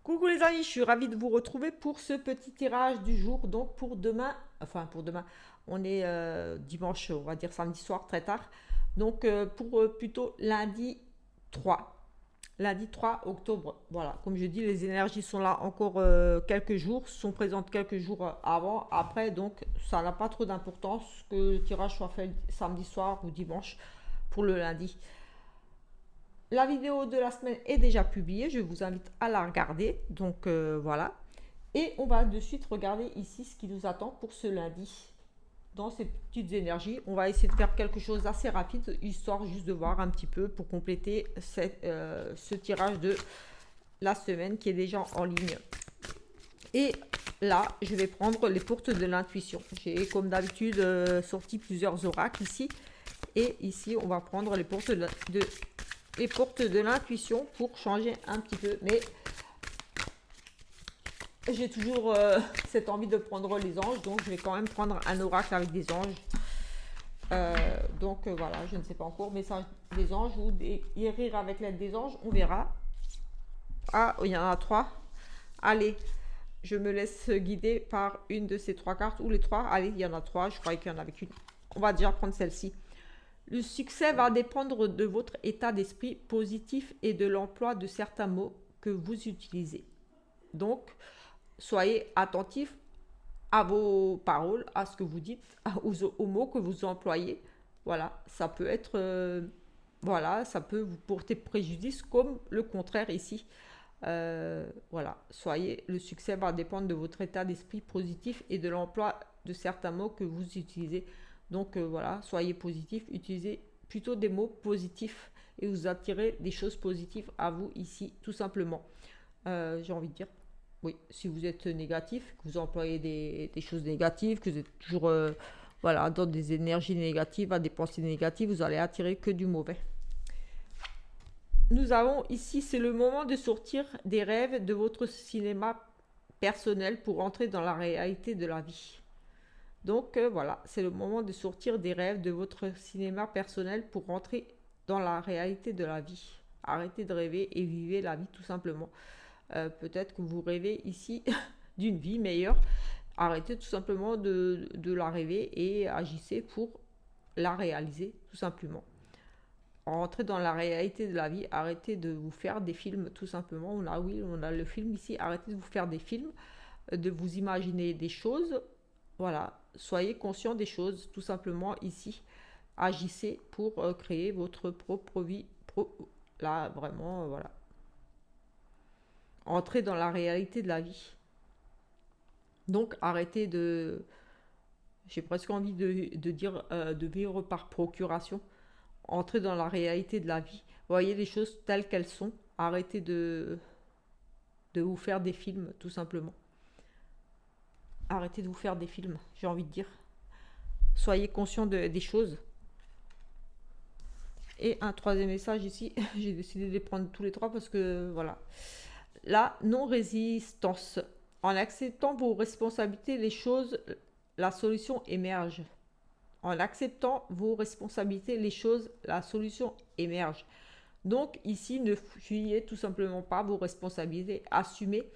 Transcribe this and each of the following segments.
Coucou les amis, je suis ravie de vous retrouver pour ce petit tirage du jour. Donc pour demain, on est dimanche, on va dire samedi soir très tard. Donc pour plutôt lundi 3 octobre. Voilà, comme je dis, les énergies sont là encore quelques jours, sont présentes quelques jours avant, après, donc ça n'a pas trop d'importance que le tirage soit fait samedi soir ou dimanche pour le lundi. La vidéo de la semaine est déjà publiée, je vous invite à la regarder. Donc voilà. Et on va de suite regarder ici ce qui nous attend pour ce lundi. Dans ces petites énergies, on va essayer de faire quelque chose d'assez rapide, histoire juste de voir un petit peu pour compléter ce tirage de la semaine qui est déjà en ligne. Et là, je vais prendre les portes de l'intuition. J'ai comme d'habitude sorti plusieurs oracles ici. Et ici, on va prendre les portes de l'intuition pour changer un petit peu. Mais j'ai toujours cette envie de prendre les anges, donc je vais quand même prendre un oracle avec des anges. Donc voilà, je ne sais pas encore, message des anges ou des guérir avec l'aide des anges, on verra. Ah, il y en a trois. Allez, je me laisse guider par une de ces trois cartes, ou les trois. Allez, il y en a trois, je croyais qu'il y en avait qu'une. On va déjà prendre celle-ci. Le succès va dépendre de votre état d'esprit positif et de l'emploi de certains mots que vous utilisez. Donc, soyez attentif à vos paroles, à ce que vous dites, aux mots que vous employez. Voilà, ça peut être, voilà, ça peut vous porter préjudice comme le contraire ici. Voilà, le succès va dépendre de votre état d'esprit positif et de l'emploi de certains mots que vous utilisez. Donc voilà, soyez positif, utilisez plutôt des mots positifs et vous attirez des choses positives à vous ici, tout simplement. J'ai envie de dire, oui, si vous êtes négatif, que vous employez des choses négatives, que vous êtes toujours voilà, dans des énergies négatives, à des pensées négatives, vous allez attirer que du mauvais. Nous avons ici, c'est le moment de sortir des rêves de votre cinéma personnel pour entrer dans la réalité de la vie. Donc voilà, c'est le moment de sortir des rêves de votre cinéma personnel pour entrer dans la réalité de la vie. Arrêtez de rêver et vivez la vie tout simplement. Peut-être que vous rêvez ici d'une vie meilleure. Arrêtez tout simplement de la rêver et agissez pour la réaliser tout simplement. Rentrez dans la réalité de la vie, arrêtez de vous faire des films tout simplement. On a le film ici, arrêtez de vous faire des films, de vous imaginer des choses. Voilà, soyez conscient des choses tout simplement ici. Agissez pour créer votre propre vie. Là, vraiment, voilà. Entrez dans la réalité de la vie. Donc, arrêtez de... J'ai presque envie de dire de vivre par procuration. Entrez dans la réalité de la vie. Voyez les choses telles qu'elles sont. Arrêtez de vous faire des films, tout simplement. Arrêtez de vous faire des films, j'ai envie de dire. Soyez conscient des choses. Et un troisième message ici, j'ai décidé de les prendre tous les trois parce que voilà. La non-résistance. En acceptant vos responsabilités, la solution émerge. En acceptant vos responsabilités, la solution émerge. Donc ici, ne fuyez tout simplement pas vos responsabilités. Assumez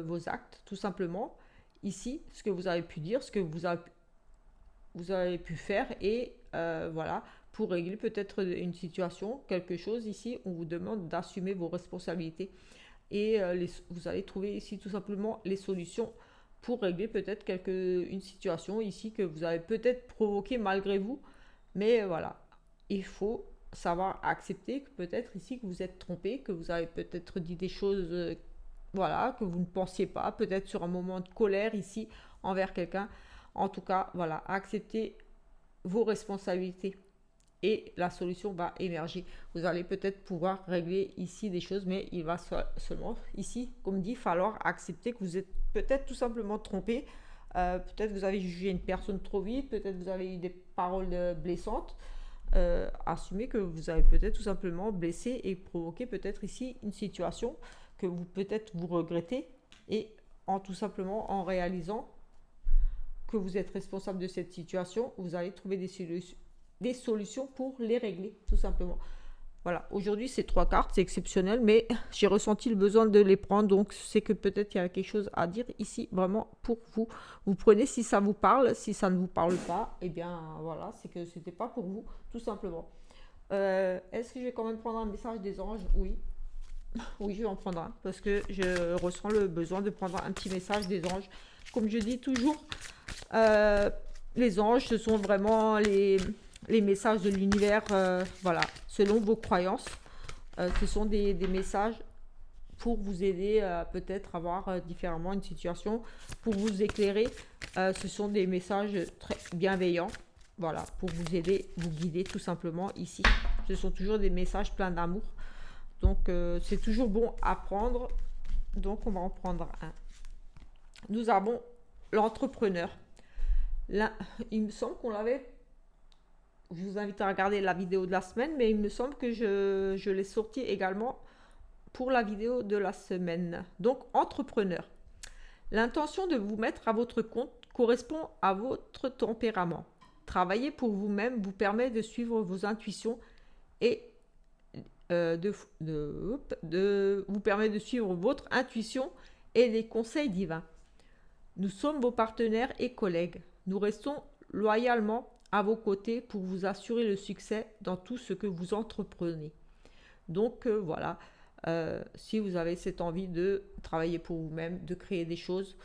vos actes, tout simplement. Ici, ce que vous avez pu dire, ce que vous avez pu faire et voilà, pour régler peut-être une situation, quelque chose ici, on vous demande d'assumer vos responsabilités et vous allez trouver ici tout simplement les solutions pour régler peut-être une situation ici que vous avez peut-être provoquée malgré vous, mais voilà, il faut savoir accepter que peut-être ici que vous êtes trompé, que vous avez peut-être dit des choses voilà, que vous ne pensiez pas, peut-être sur un moment de colère ici envers quelqu'un. En tout cas, voilà, acceptez vos responsabilités et la solution va émerger. Vous allez peut-être pouvoir régler ici des choses, mais il va seulement ici, comme dit, falloir accepter que vous êtes peut-être tout simplement trompé. Peut-être vous avez jugé une personne trop vite, peut-être vous avez eu des paroles blessantes. Assumez que vous avez peut-être tout simplement blessé et provoqué peut-être ici une situation que vous regrettez et tout simplement en réalisant que vous êtes responsable de cette situation, vous allez trouver des solutions pour les régler, tout simplement. Voilà, aujourd'hui c'est 3 cartes, c'est exceptionnel, mais j'ai ressenti le besoin de les prendre, donc c'est que peut-être il y a quelque chose à dire ici, vraiment pour vous. Vous prenez si ça vous parle, si ça ne vous parle pas, eh bien voilà, c'est que c'était pas pour vous, tout simplement. Est-ce que je vais quand même prendre un message des anges? Oui, oui, je vais en prendre un, parce que je ressens le besoin de prendre un petit message des anges. Comme je dis toujours, euh, les anges, ce sont vraiment les messages de l'univers, voilà, selon vos croyances. Ce sont des messages pour vous aider à peut-être avoir différemment une situation, pour vous éclairer. Ce sont des messages très bienveillants, voilà, pour vous aider, vous guider tout simplement ici. Ce sont toujours des messages pleins d'amour. Donc c'est toujours bon à prendre. Donc on va en prendre un. Nous avons l'entrepreneur. Là, il me semble qu'on l'avait. Je vous invite à regarder la vidéo de la semaine, mais il me semble que je l'ai sorti également pour la vidéo de la semaine. Donc, entrepreneur. L'intention de vous mettre à votre compte correspond à votre tempérament. Travailler pour vous-même vous permet de suivre vos intuitions et vous permet de suivre votre intuition et les conseils divins. Nous sommes vos partenaires et collègues. Nous restons loyalement à vos côtés pour vous assurer le succès dans tout ce que vous entreprenez. Donc voilà, si vous avez cette envie de travailler pour vous-même, de créer des choses,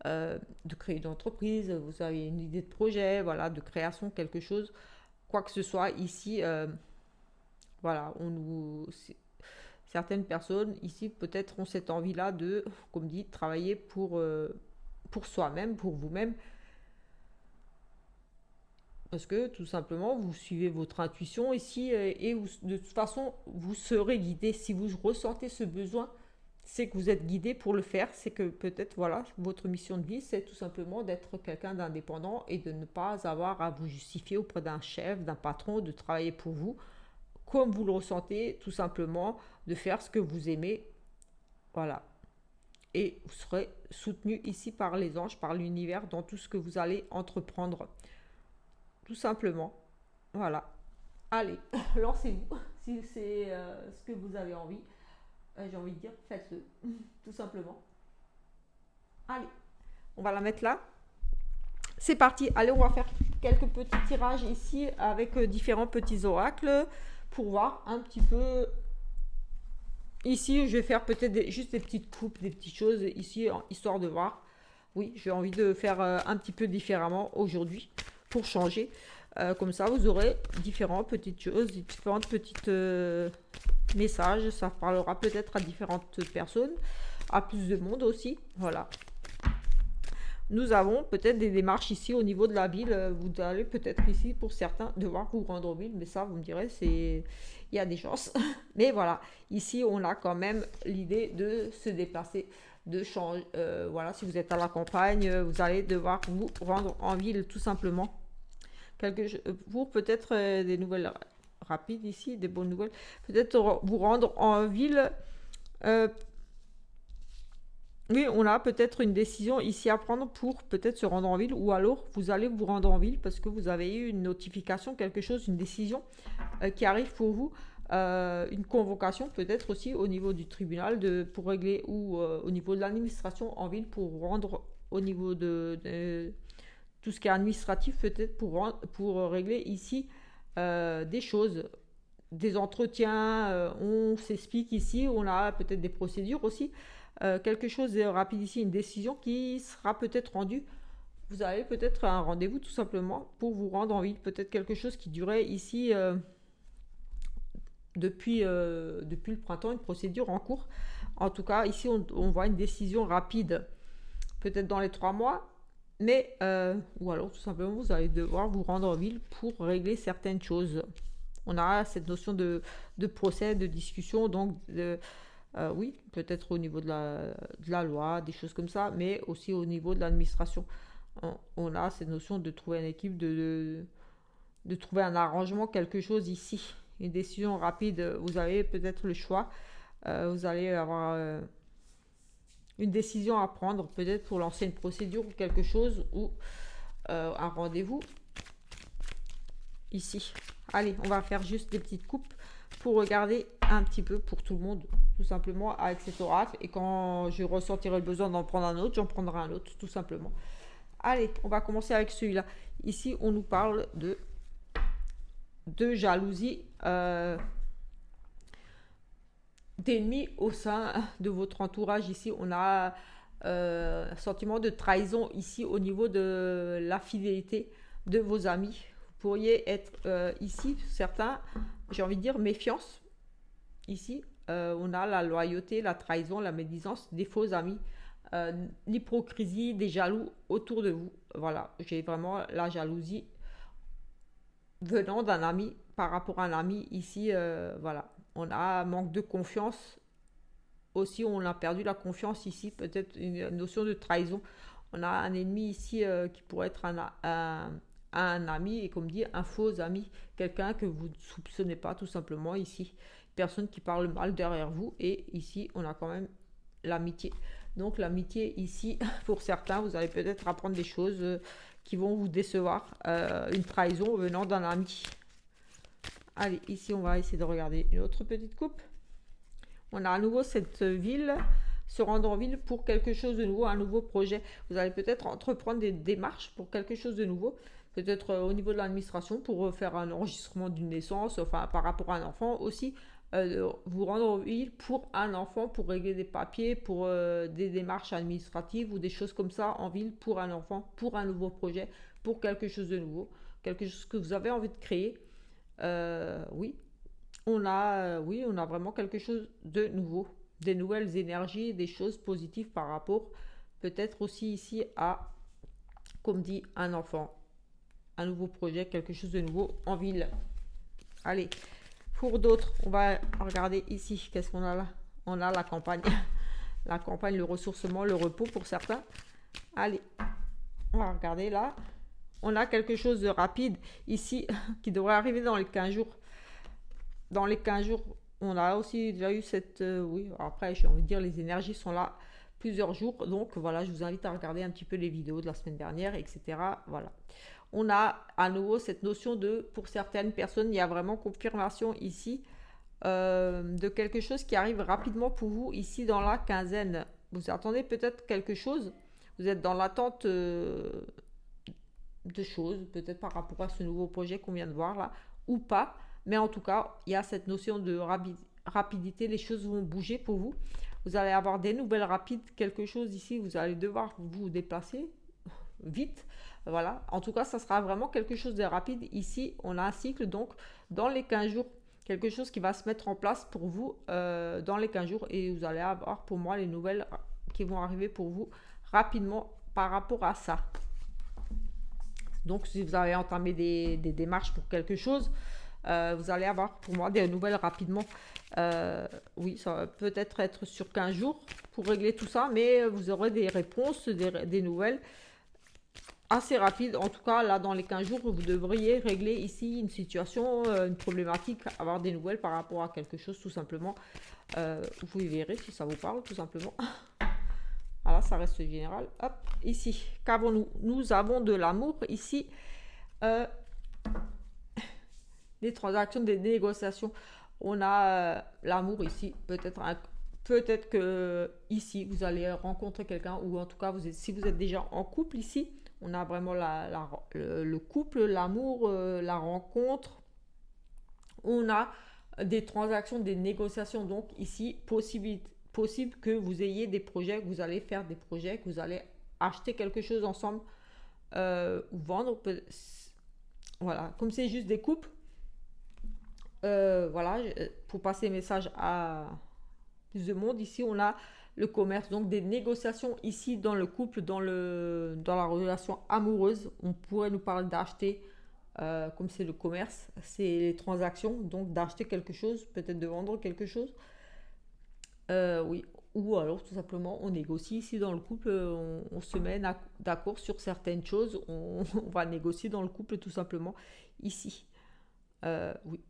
de créer une entreprise, vous avez une idée de projet, voilà, de création, quelque chose, quoi que ce soit, ici, voilà, certaines personnes ici peut-être ont cette envie-là de, comme dit, travailler pour soi-même, pour vous-même, parce que tout simplement vous suivez votre intuition ici et de toute façon vous serez guidé. Si vous ressentez ce besoin, c'est que vous êtes guidé pour le faire. C'est que peut-être voilà, votre mission de vie, c'est tout simplement d'être quelqu'un d'indépendant et de ne pas avoir à vous justifier auprès d'un chef, d'un patron, de travailler pour vous comme vous le ressentez, tout simplement de faire ce que vous aimez. Voilà. Et vous serez soutenu ici par les anges, par l'univers dans tout ce que vous allez entreprendre. Tout simplement. Voilà. Allez, lancez-vous. Si c'est ce que vous avez envie, j'ai envie de dire, faites-le. Tout simplement. Allez, on va la mettre là. C'est parti. Allez, on va faire quelques petits tirages ici avec différents petits oracles pour voir un petit peu. Ici, je vais faire peut-être juste des petites coupes, des petites choses ici, histoire de voir. Oui, j'ai envie de faire un petit peu différemment aujourd'hui pour changer. Comme ça, vous aurez différentes petites choses, différentes petites messages. Ça parlera peut-être à différentes personnes, à plus de monde aussi. Voilà. Nous avons peut-être des démarches ici au niveau de la ville. Vous allez peut-être ici, pour certains, devoir vous rendre en ville. Mais ça, vous me direz, il y a des chances. Mais voilà, ici, on a quand même l'idée de se déplacer, de changer. Voilà, si vous êtes à la campagne, vous allez devoir vous rendre en ville, tout simplement. Pour peut-être des nouvelles rapides ici, des bonnes nouvelles. Peut-être vous rendre en ville. Oui, on a peut-être une décision ici à prendre pour peut-être se rendre en ville, ou alors vous allez vous rendre en ville parce que vous avez eu une notification, quelque chose, une décision qui arrive pour vous, une convocation peut-être aussi au niveau du tribunal pour régler, ou au niveau de l'administration en ville pour rendre au niveau de tout ce qui est administratif, peut-être pour régler ici des choses, des entretiens, on s'explique ici, on a peut-être des procédures aussi. Quelque chose de rapide ici, une décision qui sera peut-être rendue. Vous avez peut-être un rendez-vous tout simplement pour vous rendre en ville. Peut-être quelque chose qui durait ici depuis le printemps, une procédure en cours. En tout cas, ici, on voit une décision rapide, peut-être dans les 3 mois. Mais, ou alors tout simplement, vous allez devoir vous rendre en ville pour régler certaines choses. On a cette notion de procès, de discussion, donc oui, peut-être au niveau de la loi, des choses comme ça, mais aussi au niveau de l'administration. On a cette notion de trouver une équipe, de trouver un arrangement, quelque chose ici. Une décision rapide, vous avez peut-être le choix. Vous allez avoir une décision à prendre, peut-être pour lancer une procédure ou quelque chose, ou un rendez-vous ici. Allez, on va faire juste des petites coupes pour regarder un petit peu pour tout le monde, tout simplement, avec cet oracle. Et quand je ressentirai le besoin d'en prendre un autre, j'en prendrai un autre, tout simplement. Allez, on va commencer avec celui-là. Ici, on nous parle de jalousie, d'ennemis au sein de votre entourage. Ici, on a un sentiment de trahison ici au niveau de la fidélité de vos amis. Vous pourriez être ici, certains, j'ai envie de dire, méfiance. Ici, on a la loyauté, la trahison, la médisance des faux amis, l'hypocrisie des jaloux autour de vous. Voilà, j'ai vraiment la jalousie venant d'un ami par rapport à un ami ici. Voilà, on a un manque de confiance. Aussi, on a perdu la confiance ici, peut-être une notion de trahison. On a un ennemi ici qui pourrait être un ami, et comme dit, un faux ami, quelqu'un que vous ne soupçonnez pas tout simplement ici. Personne qui parle mal derrière vous, et ici, on a quand même l'amitié. Donc l'amitié ici, pour certains, vous allez peut-être apprendre des choses qui vont vous décevoir. Une trahison venant d'un ami. Allez, ici, on va essayer de regarder une autre petite coupe. On a à nouveau cette ville, se rendre en ville pour quelque chose de nouveau, un nouveau projet. Vous allez peut-être entreprendre des démarches pour quelque chose de nouveau, peut-être au niveau de l'administration pour faire un enregistrement d'une naissance, enfin par rapport à un enfant aussi, vous rendre en ville pour un enfant, pour régler des papiers, pour des démarches administratives ou des choses comme ça en ville pour un enfant, pour un nouveau projet, pour quelque chose de nouveau, quelque chose que vous avez envie de créer. Oui, on a vraiment quelque chose de nouveau, des nouvelles énergies, des choses positives par rapport peut-être aussi ici à, comme dit, un enfant, un nouveau projet, quelque chose de nouveau en ville. Allez, pour d'autres, on va regarder ici, qu'est-ce qu'on a là? On a la campagne, la campagne, le ressourcement, le repos pour certains. Allez, on va regarder là. On a quelque chose de rapide ici qui devrait arriver dans les 15 jours. Dans les 15 jours, on a aussi déjà eu cette... oui, après, j'ai envie de dire, les énergies sont là plusieurs jours. Donc, voilà, je vous invite à regarder un petit peu les vidéos de la semaine dernière, etc. Voilà. On a à nouveau cette notion de, pour certaines personnes, il y a vraiment confirmation ici de quelque chose qui arrive rapidement pour vous ici dans la quinzaine. Vous attendez peut-être quelque chose. Vous êtes dans l'attente de choses, peut-être par rapport à ce nouveau projet qu'on vient de voir là, ou pas. Mais en tout cas, il y a cette notion de rapidité, les choses vont bouger pour vous. Vous allez avoir des nouvelles rapides, quelque chose ici, vous allez devoir vous déplacer vite. Voilà, en tout cas, ça sera vraiment quelque chose de rapide. Ici, on a un cycle, donc dans les 15 jours, quelque chose qui va se mettre en place pour vous dans les 15 jours. Et vous allez avoir pour moi les nouvelles qui vont arriver pour vous rapidement par rapport à ça. Donc, si vous avez entamé des démarches pour quelque chose, vous allez avoir pour moi des nouvelles rapidement. Oui, ça va peut-être être sur 15 jours pour régler tout ça, mais vous aurez des réponses, des nouvelles assez rapides. En tout cas, là, dans les 15 jours, vous devriez régler ici une situation, une problématique, avoir des nouvelles par rapport à quelque chose, tout simplement. Vous verrez si ça vous parle, tout simplement. Voilà, ça reste général. Hop, ici, qu'avons-nous? Nous avons de l'amour ici. Des transactions, des négociations. On a l'amour ici. Peut-être que ici, vous allez rencontrer quelqu'un, ou en tout cas, si vous êtes déjà en couple ici, on a vraiment le couple, l'amour, la rencontre. On a des transactions, des négociations. Donc ici, possible que vous ayez des projets, que vous allez faire des projets, que vous allez acheter quelque chose ensemble ou vendre. Voilà, comme c'est juste des couples, voilà, pour passer le message à plus de monde, ici on a le commerce, donc des négociations ici dans le couple, dans la relation amoureuse. On pourrait nous parler d'acheter, comme c'est le commerce, c'est les transactions, donc d'acheter quelque chose, peut-être de vendre quelque chose. Oui, ou alors tout simplement on négocie ici dans le couple, on se met d'accord sur certaines choses, on va négocier dans le couple tout simplement ici. Oui.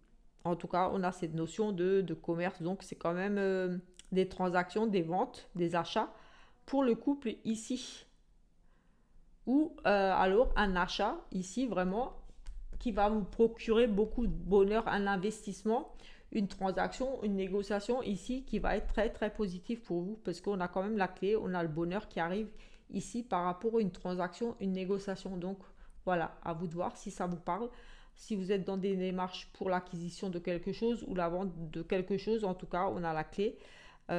En tout cas, on a cette notion de commerce, donc c'est quand même des transactions, des ventes, des achats pour le couple ici. Ou alors un achat ici vraiment qui va vous procurer beaucoup de bonheur, un investissement, une transaction, une négociation ici qui va être très très positive pour vous parce qu'on a quand même la clé, on a le bonheur qui arrive ici par rapport à une transaction, une négociation. Donc voilà, à vous de voir si ça vous parle. Si vous êtes dans des démarches pour l'acquisition de quelque chose ou la vente de quelque chose, en tout cas, on a la clé.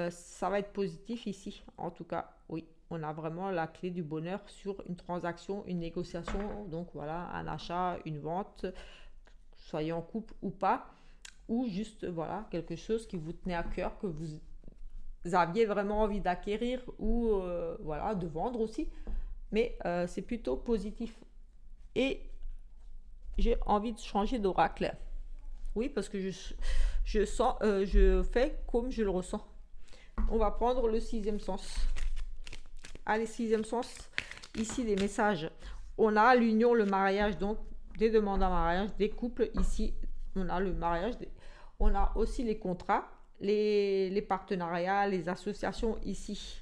Ça va être positif ici. En tout cas, oui, on a vraiment la clé du bonheur sur une transaction, une négociation. Donc voilà, un achat, une vente, soyez en couple ou pas. Ou juste, voilà, quelque chose qui vous tenait à cœur, que vous aviez vraiment envie d'acquérir ou voilà, de vendre aussi. Mais c'est plutôt positif. Et j'ai envie de changer d'oracle. Oui, parce que je sens, je fais comme je le ressens. On va prendre le sixième sens. Allez, sixième sens. Ici, des messages. On a l'union, le mariage, donc des demandes en mariage, des couples. Ici, on a le mariage. On a aussi les contrats, les partenariats, les associations ici.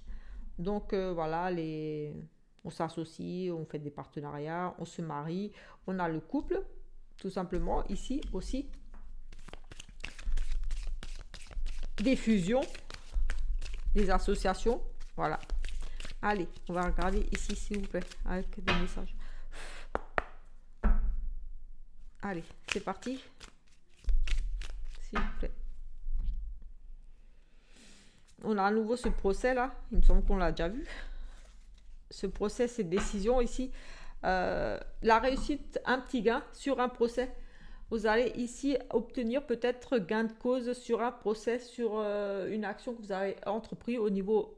Donc, voilà, on s'associe, on fait des partenariats, on se marie. On a le couple, tout simplement. Ici aussi, des fusions, des associations. Voilà. Allez, on va regarder ici, s'il vous plaît, avec des messages. Allez, c'est parti. S'il vous plaît. On a à nouveau ce procès là. Il me semble qu'on l'a déjà vu. Ce procès, cette décision ici. La réussite, un petit gain sur un procès. Vous allez ici obtenir peut-être gain de cause sur un procès, sur une action que vous avez entreprise au niveau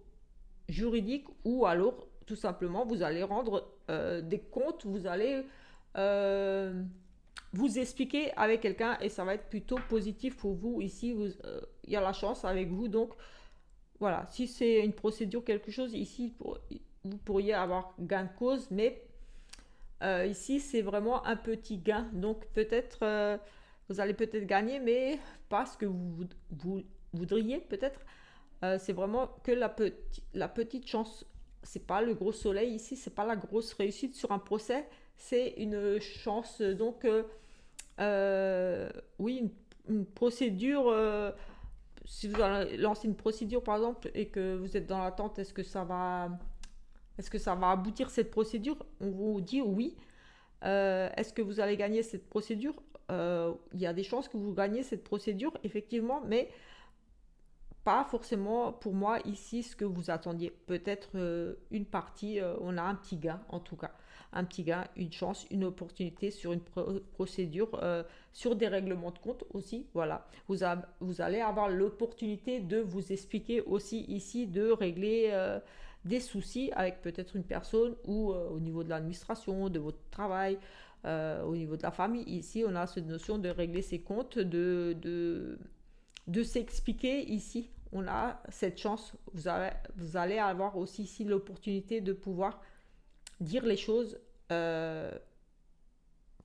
juridique, ou alors tout simplement vous allez rendre des comptes, vous allez vous expliquer avec quelqu'un et ça va être plutôt positif pour vous. Ici, il y a la chance avec vous. Donc voilà, si c'est une procédure, quelque chose, ici vous pourriez avoir gain de cause, mais ici c'est vraiment un petit gain. Donc peut-être vous allez peut-être gagner, mais pas ce que vous voudriez peut-être. C'est vraiment que la petite chance. C'est pas le gros soleil ici, c'est pas la grosse réussite sur un procès, c'est une chance. Donc oui, une procédure. Si vous allez lancer une procédure par exemple et que vous êtes dans l'attente, est-ce que ça va aboutir cette procédure? On vous dit oui. Est-ce que vous allez gagner cette procédure? Il y a des chances que vous gagnez cette procédure effectivement, mais pas forcément pour moi ici ce que vous attendiez. Peut-être une partie, on a un petit gain en tout cas. Un petit gain, une chance, une opportunité sur une procédure, sur des règlements de compte aussi. Voilà. Vous allez avoir l'opportunité de vous expliquer aussi ici, de régler des soucis avec peut-être une personne ou au niveau de l'administration, de votre travail, au niveau de la famille. Ici, on a cette notion de régler ses comptes, de s'expliquer ici. On a cette chance. Vous allez avoir aussi ici l'opportunité de pouvoir dire les choses,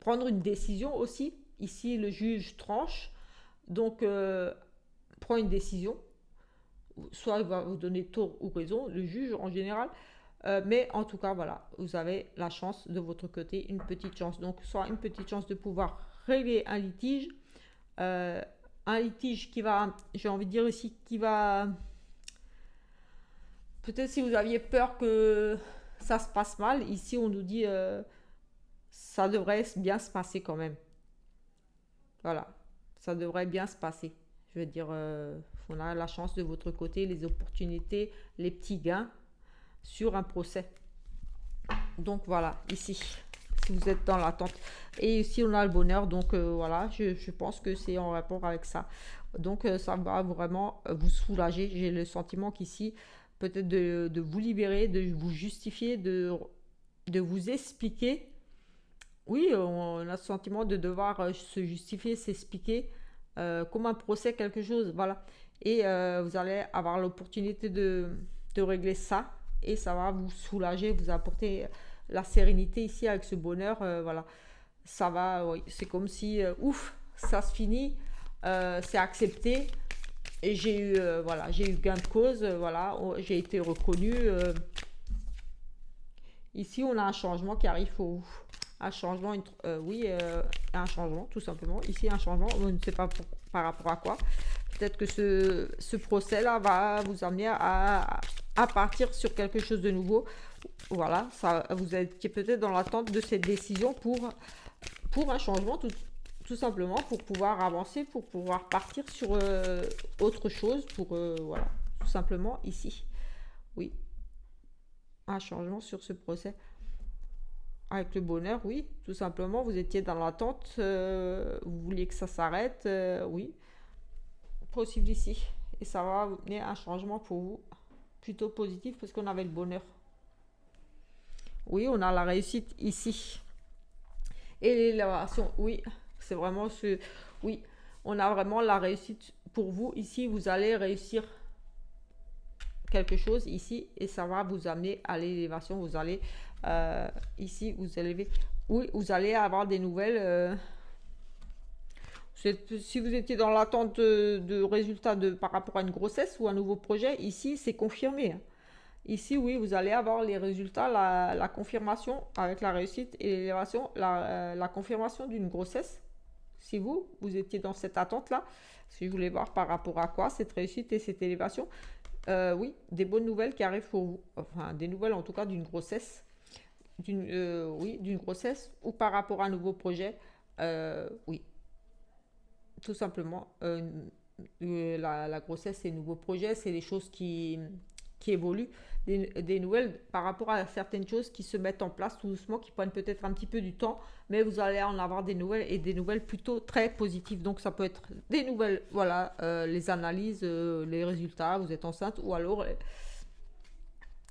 prendre une décision aussi. Ici, le juge tranche, donc prend une décision. Soit il va vous donner tort ou raison, le juge en général. Mais en tout cas, voilà, vous avez la chance de votre côté, une petite chance. Donc, soit une petite chance de pouvoir régler un litige qui va, j'ai envie de dire ici, qui va... Peut-être si vous aviez peur que ça se passe mal, ici on nous dit ça devrait bien se passer quand même. Voilà, ça devrait bien se passer. Je veux dire, on a la chance de votre côté, les opportunités, les petits gains sur un procès. Donc voilà, ici, si vous êtes dans l'attente. Et ici, on a le bonheur. Donc voilà, je pense que c'est en rapport avec ça. Donc ça va vraiment vous soulager. J'ai le sentiment qu'ici, peut-être de vous libérer, de vous justifier, de vous expliquer. Oui, on a le sentiment de devoir se justifier, s'expliquer comme un procès, quelque chose. Voilà. Et vous allez avoir l'opportunité de régler ça. Et ça va vous soulager, vous apporter la sérénité ici avec ce bonheur. Voilà. Ça va, oui, c'est comme si, ouf, ça se finit, c'est accepté. Et j'ai eu gain de cause, voilà, j'ai été reconnue. Ici, on a un changement qui arrive pour vous. Un changement, oui, un changement, tout simplement. Ici, un changement, on ne sait pas par rapport à quoi. Peut-être que ce procès-là va vous amener à partir sur quelque chose de nouveau. Voilà, ça, vous êtes peut-être dans l'attente de cette décision pour un changement, tout simplement, pour pouvoir avancer, pour pouvoir partir sur autre chose, voilà, tout simplement ici. Oui, un changement sur ce procès. Avec le bonheur, oui, tout simplement, vous étiez dans l'attente, vous vouliez que ça s'arrête, oui, possible ici. Et ça va amener un changement pour vous, plutôt positif, parce qu'on avait le bonheur. Oui, on a la réussite ici. Et l'élévation, oui, c'est vraiment ce... Oui, on a vraiment la réussite pour vous. Ici, vous allez réussir quelque chose ici et ça va vous amener à l'élévation. Vous allez ici vous élever. Oui, vous allez avoir des nouvelles. Si vous étiez dans l'attente de résultats par rapport à une grossesse ou un nouveau projet, ici c'est confirmé. Ici, oui, vous allez avoir les résultats, la confirmation avec la réussite et l'élévation, la confirmation d'une grossesse. Si vous étiez dans cette attente-là, si vous voulez voir par rapport à quoi cette réussite et cette élévation, oui, des bonnes nouvelles qui arrivent pour vous. Enfin, des nouvelles en tout cas d'une grossesse. D'une grossesse ou par rapport à un nouveau projet. Oui, tout simplement. La grossesse et le nouveau projet, c'est des choses qui évoluent. Des nouvelles par rapport à certaines choses qui se mettent en place tout doucement, qui prennent peut-être un petit peu du temps, mais vous allez en avoir des nouvelles et des nouvelles plutôt très positives. Donc ça peut être des nouvelles, voilà, les analyses, les résultats, vous êtes enceinte, ou alors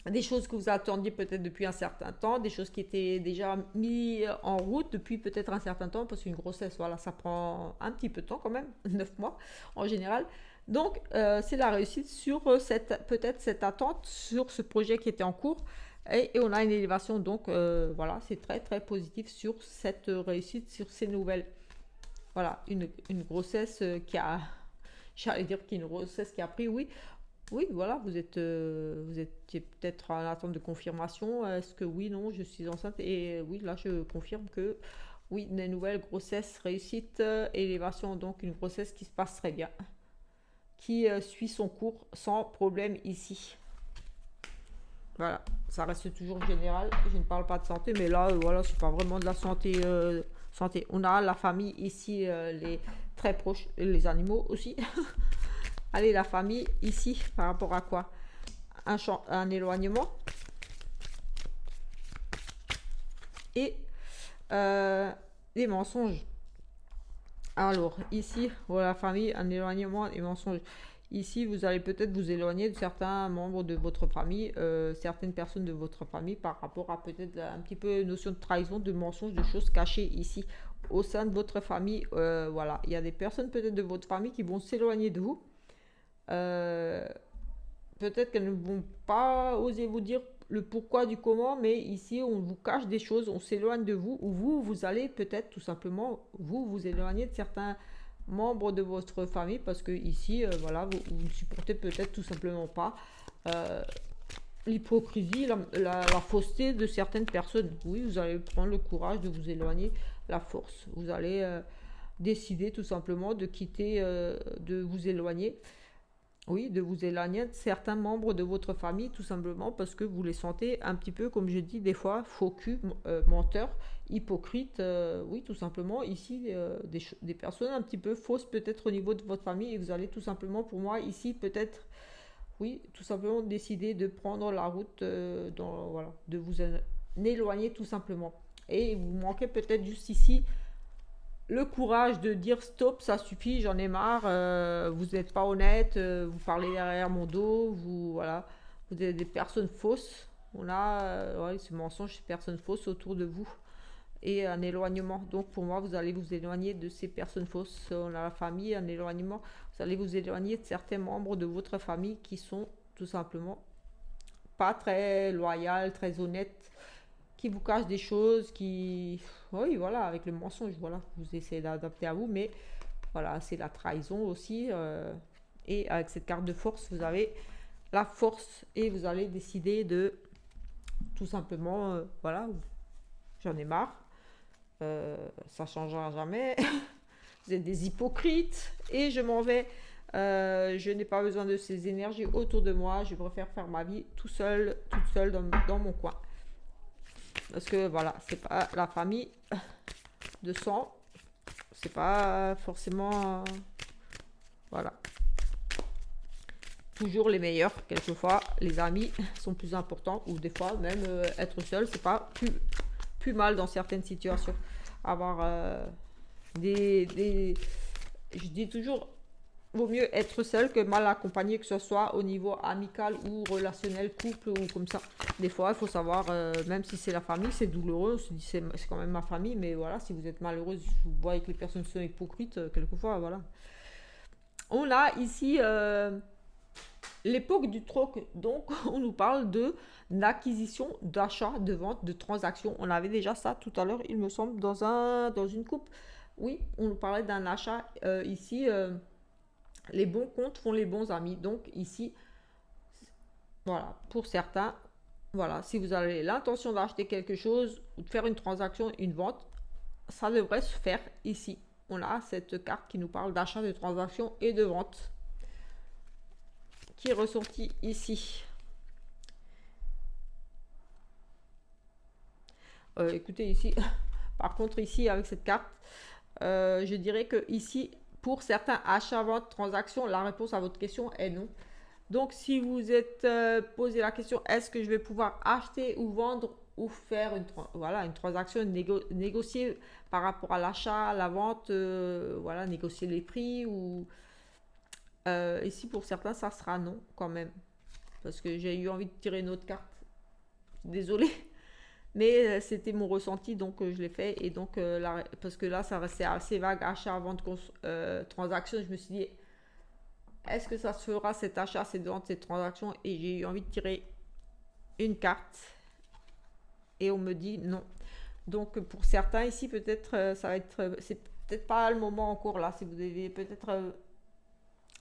des choses que vous attendiez peut-être depuis un certain temps, des choses qui étaient déjà mises en route depuis peut-être un certain temps, parce qu'une grossesse, voilà, ça prend un petit peu de temps quand même, 9 mois en général. Donc, c'est la réussite sur peut-être cette attente sur ce projet qui était en cours. Et on a une élévation, donc voilà, c'est très très positif sur cette réussite, sur ces nouvelles. Voilà, une grossesse qui a, j'allais dire qu'une grossesse qui a pris, oui. Oui, voilà, vous étiez peut-être en attente de confirmation. Est-ce que oui, non, je suis enceinte? Et oui, là, je confirme que oui, des nouvelles grossesses, réussite, élévation, donc une grossesse qui se passe très bien, qui suit son cours sans problème ici. Voilà, ça reste toujours général. Je ne parle pas de santé, mais là, voilà, c'est pas vraiment de la santé. On a la famille ici, les très proches, et les animaux aussi. Allez, la famille ici, par rapport à quoi? Un éloignement et des mensonges. Alors, ici, voilà, la famille, un éloignement et mensonges. Ici, vous allez peut-être vous éloigner de certains membres de votre famille, certaines personnes de votre famille, par rapport à peut-être un petit peu notion de trahison, de mensonge, de choses cachées ici, au sein de votre famille. Voilà, il y a des personnes peut-être de votre famille qui vont s'éloigner de vous. Peut-être qu'elles ne vont pas oser vous dire le pourquoi du comment, mais ici on vous cache des choses, on s'éloigne de vous, ou vous allez peut-être tout simplement vous éloigner de certains membres de votre famille parce que ici, voilà, vous ne supportez peut-être tout simplement pas l'hypocrisie, la fausseté de certaines personnes. Oui, vous allez prendre le courage de vous éloigner, la force. Vous allez décider tout simplement de quitter, de vous éloigner. Oui, de vous éloigner de certains membres de votre famille, tout simplement parce que vous les sentez un petit peu, comme je dis des fois, faux cul, menteurs, hypocrites. Oui, tout simplement, ici, des personnes un petit peu fausses peut-être au niveau de votre famille et vous allez tout simplement, pour moi, ici, peut-être, oui, tout simplement décider de prendre la route, voilà, de vous éloigner tout simplement. Et vous manquez peut-être juste ici le courage de dire stop, ça suffit, j'en ai marre, vous n'êtes pas honnête, vous parlez derrière mon dos, voilà, vous êtes des personnes fausses. On a ouais, ce mensonge, ces personnes fausses autour de vous et un éloignement. Donc pour moi, vous allez vous éloigner de ces personnes fausses. On a la famille, un éloignement. Vous allez vous éloigner de certains membres de votre famille qui sont tout simplement pas très loyaux, très honnêtes, qui vous cache des choses, oui, voilà, avec le mensonge, voilà, vous essayez d'adapter à vous, mais voilà, c'est la trahison aussi. Et avec cette carte de force, vous avez la force et vous allez décider de tout simplement, voilà, j'en ai marre, Ça changera jamais. Vous êtes des hypocrites et je m'en vais. Je n'ai pas besoin de ces énergies autour de moi. Je préfère faire ma vie tout seul, toute seule dans mon coin. Parce que voilà, c'est pas la famille de sang. C'est pas forcément... voilà. Toujours les meilleurs. Quelquefois, les amis sont plus importants. Ou des fois, même être seul, c'est pas plus mal dans certaines situations. Avoir je dis toujours, vaut mieux être seul que mal accompagné, que ce soit au niveau amical ou relationnel, couple ou comme ça. Des fois, il faut savoir, même si c'est la famille, c'est douloureux, on se dit c'est quand même ma famille, mais voilà, si vous êtes malheureuse, vous voyez que les personnes sont hypocrites, quelquefois, voilà. On a ici l'époque du troc, donc on nous parle de d'acquisition, d'achat, de vente, de transaction. On avait déjà ça tout à l'heure, il me semble, dans une coupe. Oui, on nous parlait d'un achat. Ici, les bons comptes font les bons amis. Donc ici, voilà, pour certains, voilà, si vous avez l'intention d'acheter quelque chose ou de faire une transaction, une vente, ça devrait se faire ici. On a cette carte qui nous parle d'achat, de transaction et de vente qui est ressortie ici. Écoutez ici, par contre ici avec cette carte, je dirais que ici, pour certains achats, ventes, transactions, la réponse à votre question est non. Donc si vous êtes posé la question, est-ce que je vais pouvoir acheter ou vendre ou faire une transaction, négocier par rapport à l'achat, la vente, voilà, négocier les prix ou... ici pour certains ça sera non quand même. Parce que j'ai eu envie de tirer une autre carte. Désolée. Mais c'était mon ressenti, donc je l'ai fait. Et donc, parce que là, ça restait assez vague, achat, vente, transaction. Je me suis dit, est-ce que ça se fera cet achat, cette vente, cette transaction? Et j'ai eu envie de tirer une carte. Et on me dit non. Donc, pour certains ici, peut-être, ça va être... c'est peut-être pas le moment encore là. Si vous devez peut-être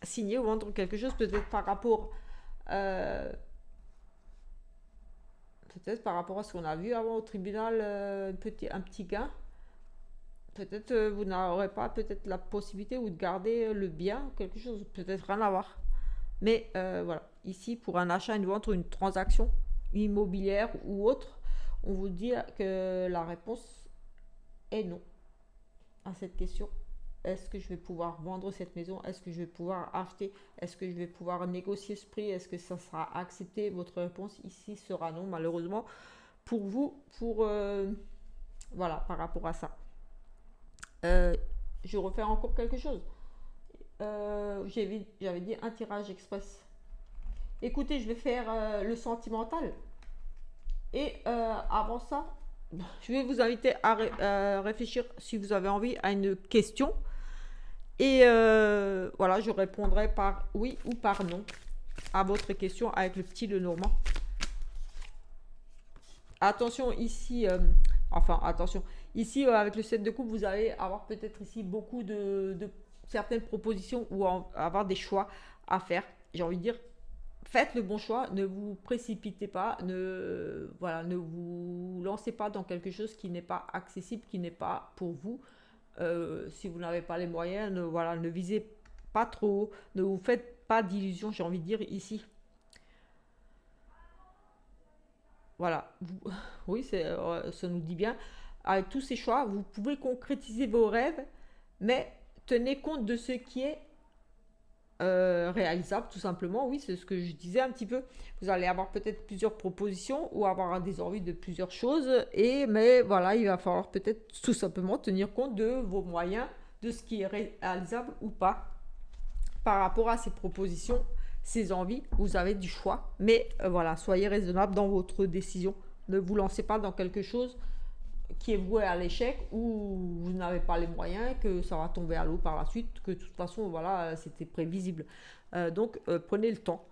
signer ou vendre quelque chose, peut-être par rapport... peut-être par rapport à ce qu'on a vu avant au tribunal, un petit gain. Peut-être vous n'aurez pas peut-être la possibilité ou de garder le bien, quelque chose, peut-être rien à voir. Mais voilà, ici pour un achat, une vente ou une transaction immobilière ou autre, on vous dit que la réponse est non à cette question. Est-ce que je vais pouvoir vendre cette maison? Est-ce que je vais pouvoir acheter? Est-ce que je vais pouvoir négocier ce prix? Est-ce que ça sera accepté? Votre réponse ici sera non, malheureusement, pour vous, voilà, par rapport à ça. Je refais encore quelque chose. J'avais dit un tirage express. Écoutez, je vais faire le sentimental. Et avant ça, je vais vous inviter à réfléchir, si vous avez envie, à une question. Et voilà, je répondrai par oui ou par non à votre question avec le petit Lenormand. Attention ici, attention. Ici, avec le set de coupe, vous allez avoir peut-être ici beaucoup de certaines propositions ou avoir des choix à faire. J'ai envie de dire, faites le bon choix, ne vous précipitez pas, ne vous lancez pas dans quelque chose qui n'est pas accessible, qui n'est pas pour vous. Si vous n'avez pas les moyens, ne visez pas trop, ne vous faites pas d'illusions, j'ai envie de dire ici. Voilà, oui, ça nous dit bien. Avec tous ces choix, vous pouvez concrétiser vos rêves, mais tenez compte de ce qui est réalisable, tout simplement. Oui, c'est ce que je disais un petit peu. Vous allez avoir peut-être plusieurs propositions ou avoir des envies de plusieurs choses, mais voilà, il va falloir peut-être tout simplement tenir compte de vos moyens, de ce qui est réalisable ou pas par rapport à ces propositions, ces envies. Vous avez du choix, mais voilà, soyez raisonnable dans votre décision. Ne vous lancez pas dans quelque chose qui est voué à l'échec ou vous n'avez pas les moyens, que ça va tomber à l'eau par la suite, que de toute façon, voilà, c'était prévisible. Donc, prenez le temps,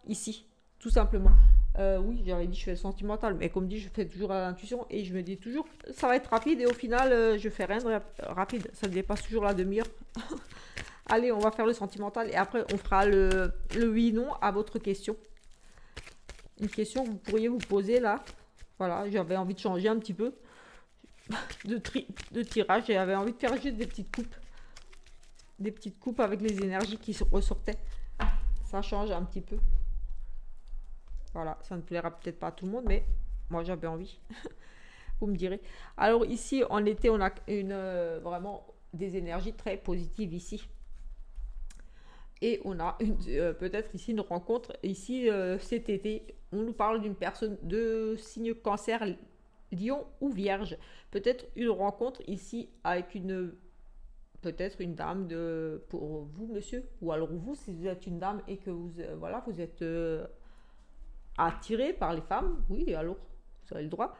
ici, tout simplement. Oui, j'avais dit je fais le sentimental, mais comme dit, je fais toujours à l'intuition et je me dis toujours, ça va être rapide et au final, je fais rien de rapide, ça dépasse toujours la demi-heure. Allez, on va faire le sentimental et après, on fera le oui-non à votre question. Une question que vous pourriez vous poser là. Voilà, j'avais envie de changer un petit peu. de tirage. J'avais envie de faire juste des petites coupes. Des petites coupes avec les énergies qui ressortaient. Ça change un petit peu. Voilà, ça ne plaira peut-être pas à tout le monde, mais moi j'avais envie. Vous me direz. Alors ici, en été, on a vraiment des énergies très positives ici. Et on a peut-être ici une rencontre. Ici, cet été, on nous parle d'une personne de signe cancer, lion ou vierge. Peut-être une rencontre ici avec peut-être une dame pour vous, monsieur. Ou alors vous, si vous êtes une dame et que vous êtes attiré par les femmes. Oui, alors vous avez le droit.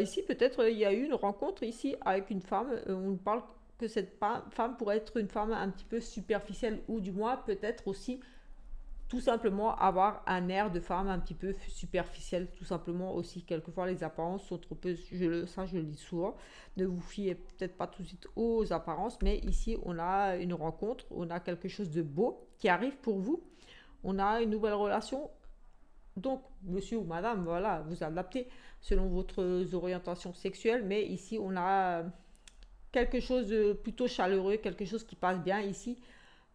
Ici, peut-être, il y a eu une rencontre ici avec une femme. On parle que cette femme pourrait être une femme un petit peu superficielle ou du moins peut-être aussi tout simplement avoir un air de femme un petit peu superficielle. Tout simplement aussi, quelquefois, les apparences sont trop peu... Ça, je le dis souvent. Ne vous fiez peut-être pas tout de suite aux apparences, mais ici, on a une rencontre, on a quelque chose de beau qui arrive pour vous. On a une nouvelle relation. Donc, monsieur ou madame, voilà, vous adaptez selon votre orientation sexuelle, mais ici, on a quelque chose de plutôt chaleureux, quelque chose qui passe bien ici,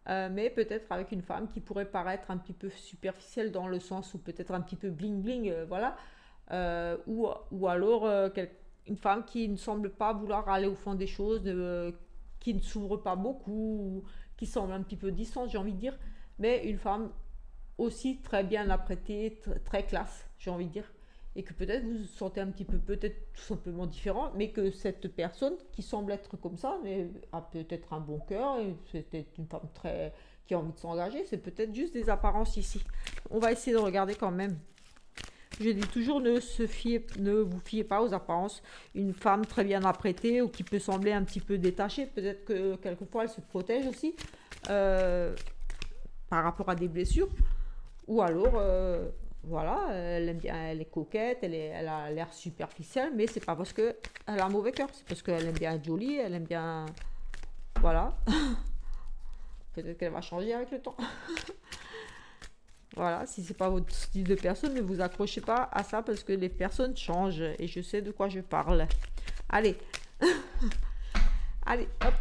mais peut-être avec une femme qui pourrait paraître un petit peu superficielle dans le sens où peut-être un petit peu bling bling, voilà, ou alors une femme qui ne semble pas vouloir aller au fond des choses, qui ne s'ouvre pas beaucoup, qui semble un petit peu distante, j'ai envie de dire, mais une femme aussi très bien apprêtée, très classe, j'ai envie de dire, et que peut-être vous vous sentez un petit peu, peut-être tout simplement différent, mais que cette personne qui semble être comme ça, mais a peut-être un bon cœur, et c'était une femme qui a envie de s'engager, c'est peut-être juste des apparences ici. On va essayer de regarder quand même. Je dis toujours, ne vous fiez pas aux apparences. Une femme très bien apprêtée ou qui peut sembler un petit peu détachée, peut-être que quelquefois elle se protège aussi par rapport à des blessures. Ou alors, voilà, elle aime bien, elle est coquette, elle a l'air superficielle, mais c'est pas parce qu'elle a un mauvais cœur, c'est parce qu'elle aime bien être jolie, elle aime bien. Voilà. Peut-être qu'elle va changer avec le temps. Voilà, si c'est pas votre style de personne, ne vous accrochez pas à ça parce que les personnes changent et je sais de quoi je parle. Allez. Allez, hop.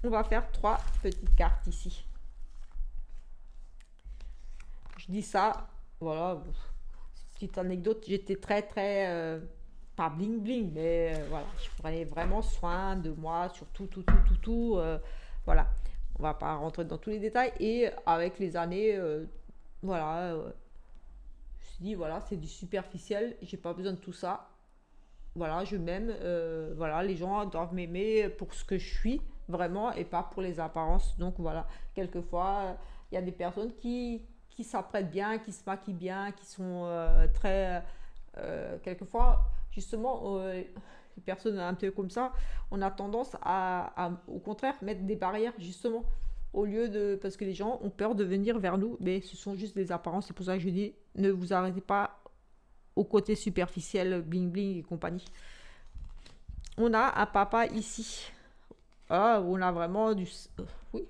On va faire 3 petites cartes ici. Je dis ça, voilà, petite anecdote, j'étais très, pas bling bling, mais voilà, je prenais vraiment soin de moi sur tout, voilà. On va pas rentrer dans tous les détails et avec les années, voilà, je me suis dit, voilà, c'est du superficiel, j'ai pas besoin de tout ça. Voilà, je m'aime, voilà, les gens doivent m'aimer pour ce que je suis, vraiment, et pas pour les apparences. Donc voilà, quelquefois, il y a des personnes qui s'apprêtent bien, qui se maquillent bien, qui sont très... quelquefois, justement, les personnes un peu comme ça, on a tendance au contraire, mettre des barrières, justement, au lieu de... Parce que les gens ont peur de venir vers nous, mais ce sont juste des apparences. C'est pour ça que je dis, ne vous arrêtez pas au côté superficiel, bling bling et compagnie. On a un papa ici. Ah, on a vraiment du... oui,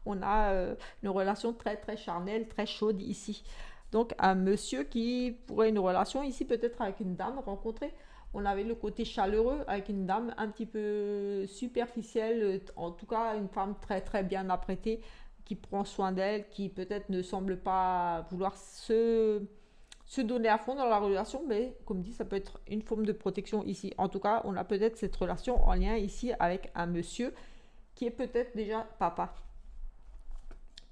on a une relation très charnelle, très chaude ici. Donc un monsieur qui pourrait une relation ici peut-être avec une dame rencontrée. On avait le côté chaleureux avec une dame un petit peu superficielle, en tout cas une femme très bien apprêtée, qui prend soin d'elle, qui peut-être ne semble pas vouloir se donner à fond dans la relation, mais comme dit, ça peut être une forme de protection ici. En tout cas, on a peut-être cette relation en lien ici avec un monsieur qui est peut-être déjà papa.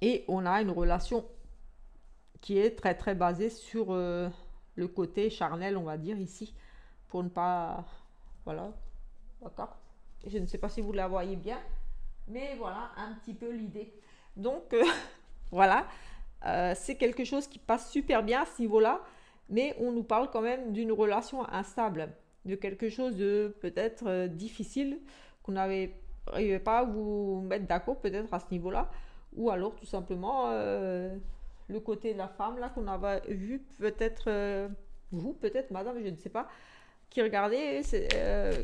Et on a une relation qui est très basée sur le côté charnel, on va dire ici, pour ne pas... Voilà, d'accord. Je ne sais pas si vous la voyez bien, mais voilà un petit peu l'idée. Donc, voilà, c'est quelque chose qui passe super bien à ce niveau-là, mais on nous parle quand même d'une relation instable, de quelque chose de peut-être difficile, qu'on n'arrivait pas à vous mettre d'accord peut-être à ce niveau-là, ou alors tout simplement le côté de la femme là qu'on avait vu, peut-être vous, peut-être madame, je ne sais pas, qui regardait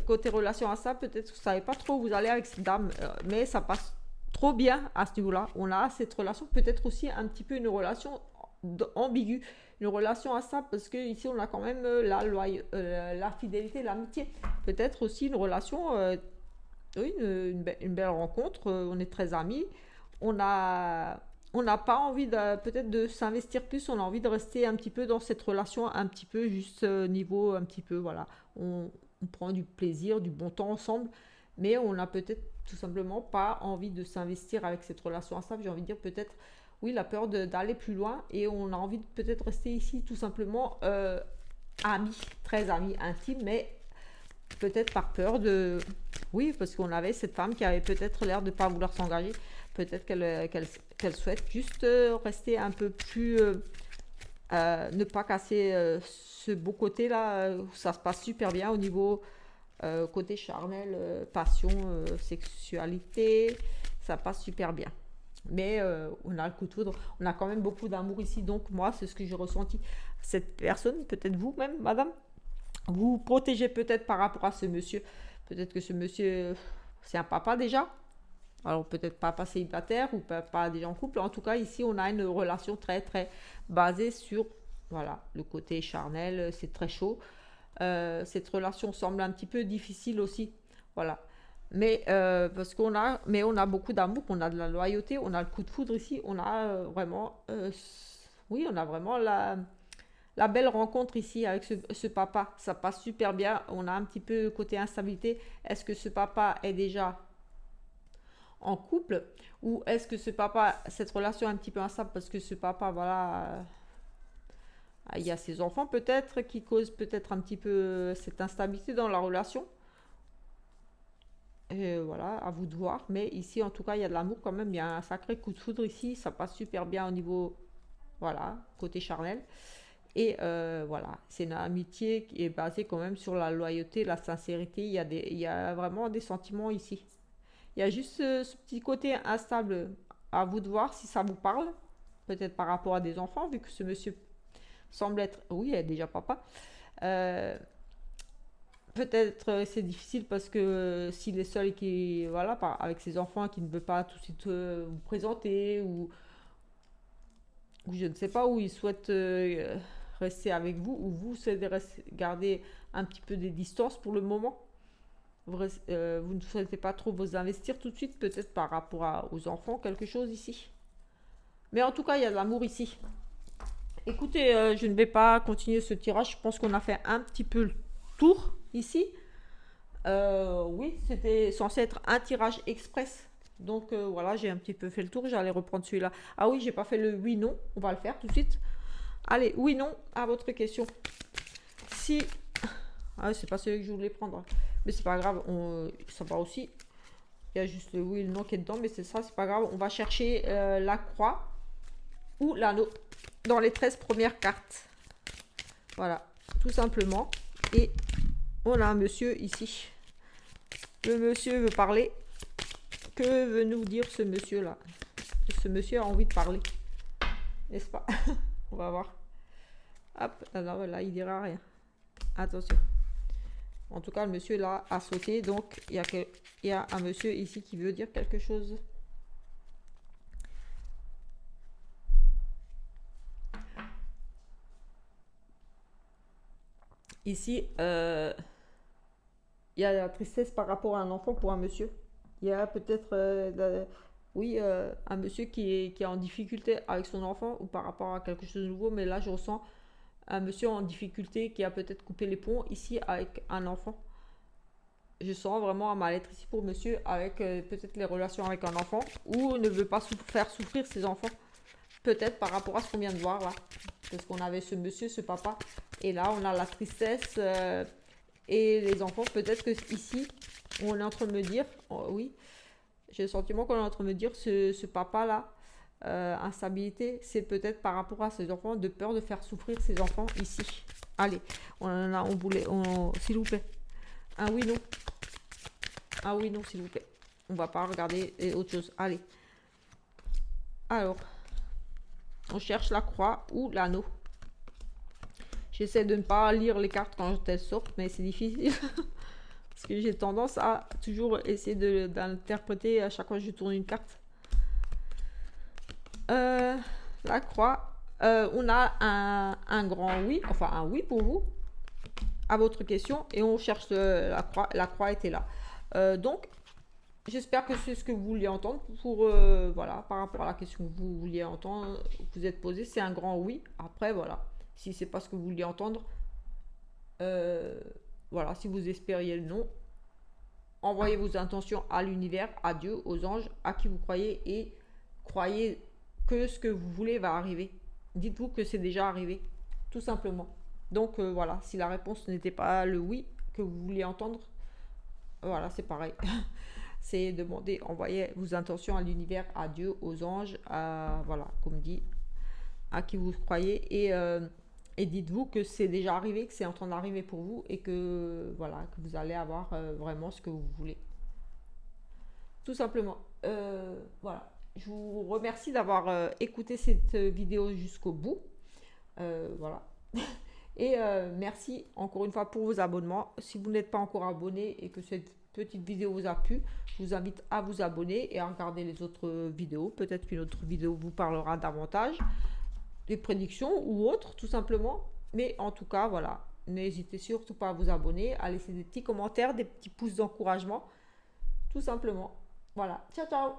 côté relation instable, peut-être que vous ne savez pas trop où vous allez avec cette dame, mais ça passe trop bien à ce niveau-là. On a cette relation, peut-être aussi un petit peu une relation ambiguë, une relation instable, parce que ici on a quand même la fidélité, l'amitié. Peut-être aussi une relation, oui, une belle rencontre, on est très amis, on a... On n'a pas envie peut-être de s'investir plus, on a envie de rester un petit peu dans cette relation, un petit peu juste niveau, un petit peu, voilà. On prend du plaisir, du bon temps ensemble, mais on n'a peut-être tout simplement pas envie de s'investir avec cette relation instable. J'ai envie de dire peut-être, oui, la peur d'aller plus loin, et on a envie de peut-être rester ici tout simplement amis, très amis, intimes, mais peut-être par peur de... Oui, parce qu'on avait cette femme qui avait peut-être l'air de ne pas vouloir s'engager. Peut-être qu'elle souhaite juste rester un peu plus... ne pas casser ce beau côté-là, où ça se passe super bien au niveau côté charnel, passion, sexualité. Ça passe super bien. Mais on a le coup de foudre. On a quand même beaucoup d'amour ici. Donc moi, c'est ce que j'ai ressenti. Cette personne, peut-être vous-même, madame, vous vous protégez peut-être par rapport à ce monsieur. Peut-être que ce monsieur, c'est un papa déjà. Alors peut-être papa célibataire ou papa déjà en couple. En tout cas, ici, on a une relation très, très basée sur, voilà, le côté charnel. C'est très chaud. Cette relation semble un petit peu difficile aussi. Voilà. Mais mais on a beaucoup d'amour, on a de la loyauté, on a le coup de foudre ici. On a vraiment, oui, on a vraiment la belle rencontre ici avec ce papa. Ça passe super bien. On a un petit peu côté instabilité. Est-ce que ce papa est déjà en couple, ou est-ce que ce papa, cette relation est un petit peu instable parce que ce papa, voilà, il y a ses enfants peut-être qui causent peut-être un petit peu cette instabilité dans la relation. Et voilà, à vous de voir. Mais ici, en tout cas, il y a de l'amour quand même. Il y a un sacré coup de foudre ici. Ça passe super bien au niveau, voilà, côté charnel. Et voilà, c'est une amitié qui est basée quand même sur la loyauté, la sincérité. Il y a vraiment des sentiments ici. Il y a juste ce petit côté instable. À vous de voir si ça vous parle. Peut-être par rapport à des enfants, vu que ce monsieur semble être... Oui, il est déjà papa. Euh, Peut-être c'est difficile parce que s'il est seul et qui voilà avec ses enfants et qui ne veut pas tout de suite vous présenter, ou je ne sais pas, où il souhaite rester avec vous, ou vous souhaitez garder un petit peu des distances pour le moment. Vous ne souhaitez pas trop vous investir tout de suite, peut-être par rapport aux enfants, quelque chose ici. Mais en tout cas, il y a de l'amour ici. Écoutez, je ne vais pas continuer ce tirage. Je pense qu'on a fait un petit peu le tour ici. Oui, c'était censé être un tirage express. Donc voilà, j'ai un petit peu fait le tour. J'allais reprendre celui-là. Ah oui, j'ai pas fait le oui-non. On va le faire tout de suite. Allez, oui-non à votre question. Si... Ah, c'est pas celui que je voulais prendre. Mais c'est pas grave, ça va aussi. Il y a juste le oui et le non qui est dedans, mais c'est ça, c'est pas grave. On va chercher la croix ou l'anneau dans les 13 premières cartes. Voilà, tout simplement. Et on a un monsieur ici. Le monsieur veut parler. Que veut nous dire ce monsieur-là? Ce monsieur a envie de parler. N'est-ce pas? On va voir. Hop, alors là, il dira rien. Attention. En tout cas, le monsieur là a sauté. Donc, il y a un monsieur ici qui veut dire quelque chose. Ici, il y a la tristesse par rapport à un enfant pour un monsieur. Il y a peut-être, oui, un monsieur qui est en difficulté avec son enfant ou par rapport à quelque chose de nouveau. Mais là, je ressens un monsieur en difficulté qui a peut-être coupé les ponts ici avec un enfant. Je sens vraiment un mal-être ici pour monsieur avec peut-être les relations avec un enfant, ou ne veut pas faire souffrir ses enfants. Peut-être par rapport à ce qu'on vient de voir là. Parce qu'on avait ce monsieur, ce papa. Et là, on a la tristesse et les enfants. Peut-être que ici, on est en train de me dire, oh, oui, j'ai le sentiment qu'on est en train de me dire, ce papa-là, instabilité, c'est peut-être par rapport à ses enfants, de peur de faire souffrir ses enfants ici. Allez, s'il vous plaît. Ah oui, non. Ah oui, non, s'il vous plaît. On va pas regarder autre chose. Allez. Alors, on cherche la croix ou l'anneau. J'essaie de ne pas lire les cartes quand elles sortent, mais c'est difficile. Parce que j'ai tendance à toujours essayer d'interpréter à chaque fois que je tourne une carte. La croix, On a un grand oui, enfin un oui pour vous, à votre question, et on cherche la croix. La croix était là. Donc, j'espère que c'est ce que vous vouliez entendre pour, voilà, par rapport à la question que vous vouliez entendre, que vous êtes posée, c'est un grand oui. Après, voilà, si c'est pas ce que vous vouliez entendre, euh, voilà, si vous espériez le non, envoyez vos intentions à l'univers, à Dieu, aux anges, à qui vous croyez, et croyez que ce que vous voulez va arriver. Dites-vous que c'est déjà arrivé, tout simplement. Donc voilà, si la réponse n'était pas le oui que vous vouliez entendre, voilà, c'est pareil. C'est demander, envoyez vos intentions à l'univers, à Dieu, aux anges, à, voilà, comme dit, à qui vous croyez, et dites-vous que c'est déjà arrivé, que c'est en train d'arriver pour vous, et que voilà, que vous allez avoir vraiment ce que vous voulez. Tout simplement. Voilà. Je vous remercie d'avoir écouté cette vidéo jusqu'au bout. Voilà. Et merci encore une fois pour vos abonnements. Si vous n'êtes pas encore abonné et que cette petite vidéo vous a plu, je vous invite à vous abonner et à regarder les autres vidéos. Peut-être qu'une autre vidéo vous parlera davantage des prédictions ou autres, tout simplement. Mais en tout cas, voilà. N'hésitez surtout pas à vous abonner, à laisser des petits commentaires, des petits pouces d'encouragement. Tout simplement. Voilà. Ciao, ciao!